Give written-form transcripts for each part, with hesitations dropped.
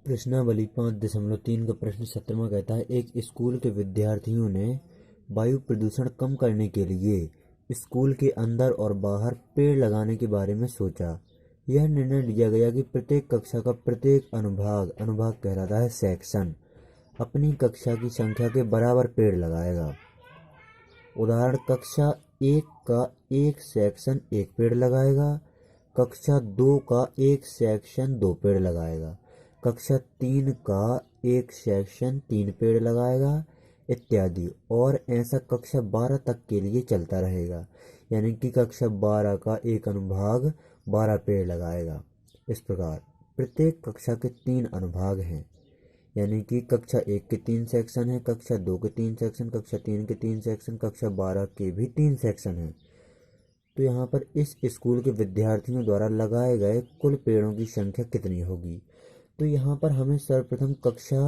प्रश्नावली 5.3 का प्रश्न 17वां कहता है, एक स्कूल के विद्यार्थियों ने वायु प्रदूषण कम करने के लिए स्कूल के अंदर और बाहर पेड़ लगाने के बारे में सोचा। यह निर्णय लिया गया कि प्रत्येक कक्षा का प्रत्येक अनुभाग कहलाता है सेक्शन, अपनी कक्षा की संख्या के बराबर पेड़ लगाएगा। उदाहरण, कक्षा 1 का एक सेक्शन 1 पेड़ लगाएगा, कक्षा 2 का एक सेक्शन 2 पेड़ लगाएगा, कक्षा 3 का एक सेक्शन 3 पेड़ लगाएगा इत्यादि। और ऐसा कक्षा 12 तक के लिए चलता रहेगा, यानी कि कक्षा 12 का एक अनुभाग 12 पेड़ लगाएगा। इस प्रकार प्रत्येक कक्षा के 3 अनुभाग हैं, यानी कि कक्षा 1 के 3 सेक्शन हैं, कक्षा 2 के 3 सेक्शन, कक्षा 3 के 3 सेक्शन, कक्षा 12 के भी 3 सेक्शन हैं। तो यहाँ पर इस स्कूल के विद्यार्थियों द्वारा लगाए गए कुल पेड़ों की संख्या कितनी होगी। तो यहाँ पर हमें सर्वप्रथम कक्षा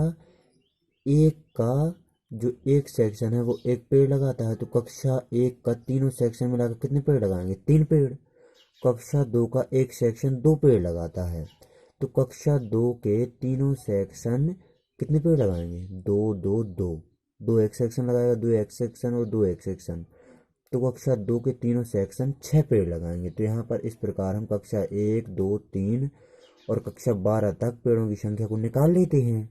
1 का जो एक सेक्शन है वो 1 पेड़ लगाता है, तो कक्षा 1 का तीनों सेक्शन मिलाकर कितने पेड़ लगाएंगे, 3 पेड़। कक्षा 2 का एक सेक्शन 2 पेड़ लगाता है, तो कक्षा 2 के तीनों सेक्शन कितने पेड़ लगाएंगे, 2 2 2, 2 एक सेक्शन लगाएगा, 2 एक सेक्शन और 2 एक सेक्शन, तो कक्षा 2 के तीनों सेक्शन 6 पेड़ लगाएंगे। तो यहाँ पर इस प्रकार हम कक्षा 1 2 3 और कक्षा 12 तक पेड़ों की संख्या को निकाल लेते हैं।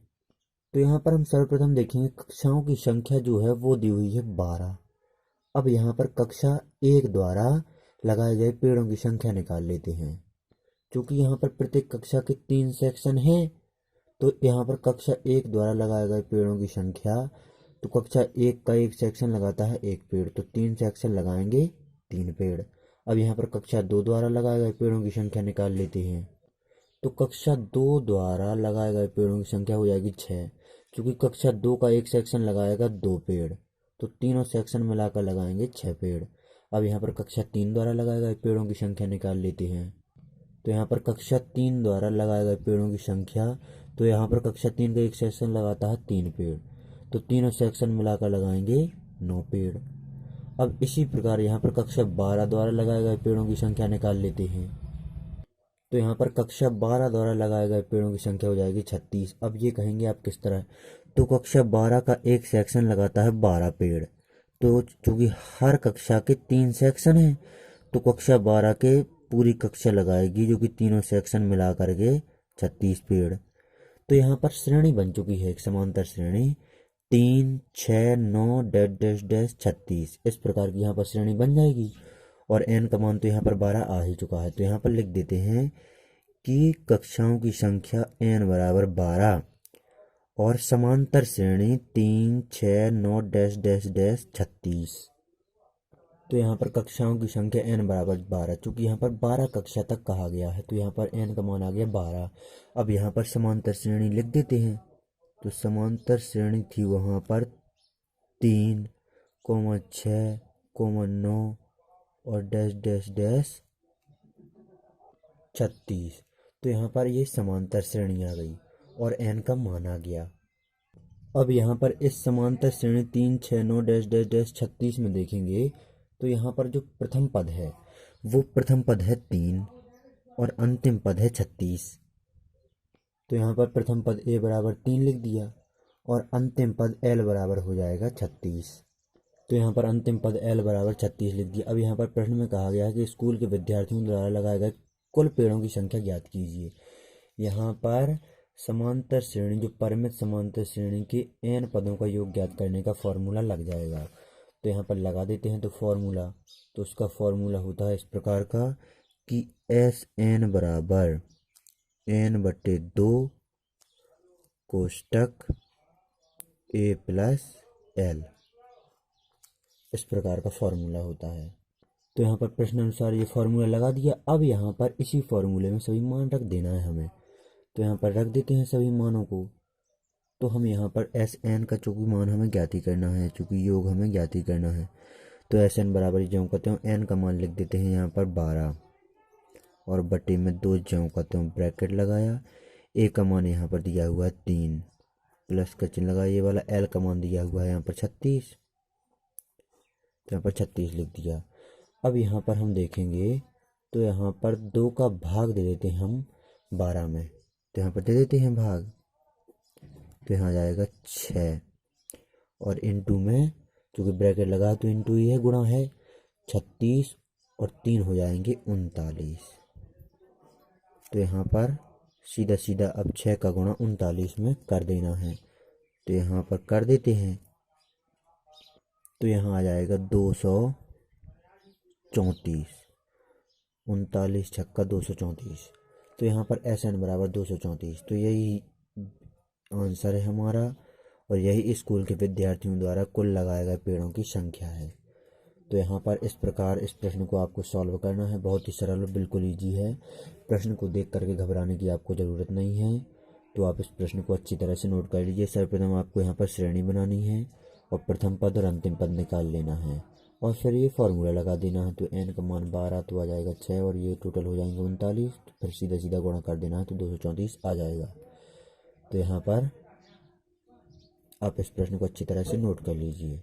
तो यहाँ पर हम सर्वप्रथम देखेंगे कक्षाओं की संख्या जो है वो दी हुई है 12। अब यहाँ पर कक्षा 1 द्वारा लगाए गए पेड़ों की संख्या निकाल लेते हैं। क्योंकि यहाँ पर प्रत्येक कक्षा के 3 सेक्शन हैं, तो यहाँ पर कक्षा 1 द्वारा लगाए गए पेड़ों की संख्या, तो कक्षा 1 का एक सेक्शन लगाता है 1 पेड़, तो 3 सेक्शन लगाएंगे 3 पेड़। अब यहाँ पर कक्षा 2 द्वारा लगाए गए पेड़ों की संख्या निकाल लेते हैं। तो कक्षा 2 द्वारा लगाए गए पेड़ों की संख्या हो जाएगी 6, क्योंकि कक्षा 2 का एक सेक्शन लगाएगा 2 पेड़, तो तीनों सेक्शन मिलाकर लगाएंगे 6 पेड़। अब यहाँ पर कक्षा 3 द्वारा लगाए गए पेड़ों की संख्या निकाल लेते हैं। तो यहाँ पर कक्षा 3 द्वारा लगाए गए पेड़ों की संख्या, तो यहाँ पर कक्षा 3 का एक सेक्शन लगाता है 3 पेड़, तो तीनों सेक्शन मिलाकर लगाएंगे 9 पेड़। अब इसी प्रकार यहाँ पर कक्षा 12 द्वारा लगाए गए पेड़ों की संख्या निकाल लेते हैं। तो यहाँ पर कक्षा 12 द्वारा लगाए गए पेड़ों की संख्या हो जाएगी 36। अब ये कहेंगे आप किस तरह, तो कक्षा 12 का एक सेक्शन लगाता है 12 पेड़, तो चूंकि हर कक्षा के 3 सेक्शन हैं, तो कक्षा 12 के पूरी कक्षा लगाएगी जो कि तीनों सेक्शन मिला करके 36 पेड़। तो यहाँ पर श्रेणी बन चुकी है, एक समांतर श्रेणी 3 6 9 डैश डैश डैश 36, इस प्रकार की यहाँ पर श्रेणी बन जाएगी। और n का मान तो यहाँ पर 12 आ ही चुका है, तो यहाँ पर लिख देते हैं कि कक्षाओं की संख्या n बराबर 12 और समांतर श्रेणी 3 6 9 डैश डैश डैश 36। तो यहाँ पर कक्षाओं की संख्या n बराबर 12, चूँकि यहाँ पर 12 कक्षा तक कहा गया है, तो यहाँ पर n का मान आ गया 12। अब यहाँ पर समांतर श्रेणी लिख देते हैं। तो समांतर श्रेणी थी वहाँ पर 3 6 9 और डैश डैश डैश 36। तो यहाँ पर ये समांतर श्रेणी आ गई और n का मान आ गया। अब यहाँ पर इस समांतर श्रेणी 3 6 9 डैश डैश डैश 36 में देखेंगे, तो यहाँ पर जो प्रथम पद है वो प्रथम पद है 3 और अंतिम पद है 36। तो यहाँ पर प्रथम पद a बराबर 3 लिख दिया और अंतिम पद l बराबर हो जाएगा 36। तो यहाँ पर अंतिम पद l बराबर 36 लिख दिया। अब यहाँ पर प्रश्न में कहा गया है कि स्कूल के विद्यार्थियों द्वारा लगाए गए कुल पेड़ों की संख्या ज्ञात कीजिए। यहाँ पर समांतर श्रेणी, जो परिमित समांतर श्रेणी के n पदों का योग ज्ञात करने का फॉर्मूला लग जाएगा। तो यहाँ पर लगा देते हैं। तो फॉर्मूला, तो उसका फॉर्मूला होता है इस प्रकार का कि SN बराबर n/2 कोष्टक a प्लस l, इस प्रकार का फॉर्मूला होता है। तो यहाँ पर प्रश्न अनुसार ये फॉर्मूला लगा दिया। अब यहाँ पर इसी फॉर्मूले में सभी मान रख देना है हमें, तो यहाँ पर रख देते हैं सभी मानों को। तो हम यहाँ पर SN का चूँकि मान हमें ज्ञात करना है, चूँकि योग हमें ज्ञात करना है, तो SN बराबर ज्यों कहते हैं n का मान लिख देते हैं यहाँ पर 12 और बटे में 2 ज्यों कहते हैं ब्रैकेट लगाया। a का मान यहाँ पर दिया हुआ है 3 प्लस का चिन्ह लगा, ये वाला l का मान दिया हुआ है यहाँ पर 36, तो यहाँ पर 36 लिख दिया। अब यहाँ पर हम देखेंगे तो यहाँ पर 2 का भाग दे देते हैं हम 12 में, तो यहाँ पर दे देते हैं भाग तो यहाँ आ जाएगा 6 और इनटू में क्योंकि ब्रैकेट लगा तो इनटू ही है, गुणा है 36 और 3 हो जाएंगे 39। तो यहाँ पर सीधा सीधा अब 6 का गुणा 39 में कर देना है, तो यहाँ पर कर देते हैं। तो यहाँ आ जाएगा 234, 39 छक्का 234। तो यहाँ पर SN बराबर 234। तो यही आंसर है हमारा और यही स्कूल के विद्यार्थियों द्वारा कुल लगाए गए पेड़ों की संख्या है। तो यहाँ पर इस प्रकार इस प्रश्न को आपको सॉल्व करना है। बहुत ही सरल और बिल्कुल ईजी है। प्रश्न को देख करके घबराने की आपको ज़रूरत नहीं है। तो आप इस प्रश्न को अच्छी तरह से नोट कर लीजिए। सर्वप्रथम आपको यहाँ पर श्रेणी बनानी है और प्रथम पद और अंतिम पद निकाल लेना है और फिर ये फॉर्मूला लगा देना है। तो n का मान 12 तो आ जाएगा 6 और ये टोटल हो जाएंगे 39। तो फिर सीधा सीधा गुणा कर देना है तो 234 आ जाएगा। तो यहाँ पर आप इस प्रश्न को अच्छी तरह से नोट कर लीजिए।